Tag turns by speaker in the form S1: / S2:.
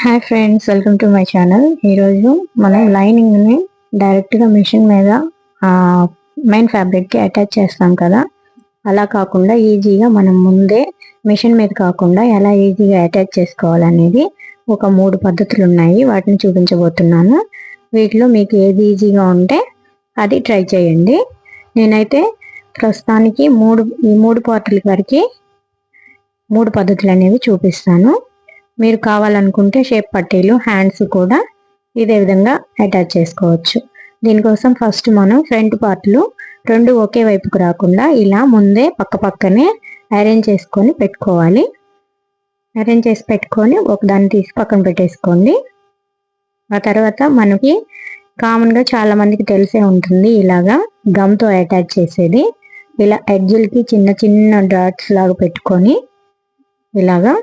S1: Hi friends, welcome to my channel. ఈరోజు మనం లైనింగ్ని డైరెక్ట్గా మిషన్ మీద మెయిన్ ఫ్యాబ్రిక్కి అటాచ్ చేస్తాం కదా, అలా కాకుండా ఈజీగా మనం ముందే మిషన్ మీద కాకుండా ఎలా ఈజీగా అటాచ్ చేసుకోవాలనేది ఒక 3 పద్ధతులు ఉన్నాయి. వాటిని చూపించబోతున్నాను. వీటిలో మీకు ఏది ఈజీగా ఉంటే అది ట్రై చేయండి. నేనైతే ప్రస్తుతానికి ఈ మూడు పార్టుల వరకు 3 పద్ధతులు అనేవి చూపిస్తాను. మీరు కావాలనుకుంటే షేప్ పట్టీలు, హ్యాండ్స్ కూడా ఇదే విధంగా అటాచ్ చేసుకోవచ్చు. దీనికోసం ఫస్ట్ మనం ఫ్రంట్ పార్ట్లు 2 ఒకే వైపుకు రాకుండా ఇలా ముందే పక్కనే అరేంజ్ చేసుకొని పెట్టుకోవాలి. అరేంజ్ చేసి పెట్టుకొని ఒకదాన్ని తీసి పక్కన పెట్టేసుకోండి. ఆ తర్వాత మనకి కామన్గా చాలా మందికి తెలిసే ఉంటుంది, ఇలాగా గమ్తో అటాచ్ చేసేది. ఇలా ఎడ్జిల్కి చిన్న చిన్న డాట్స్ లాగా పెట్టుకొని ఇలాగా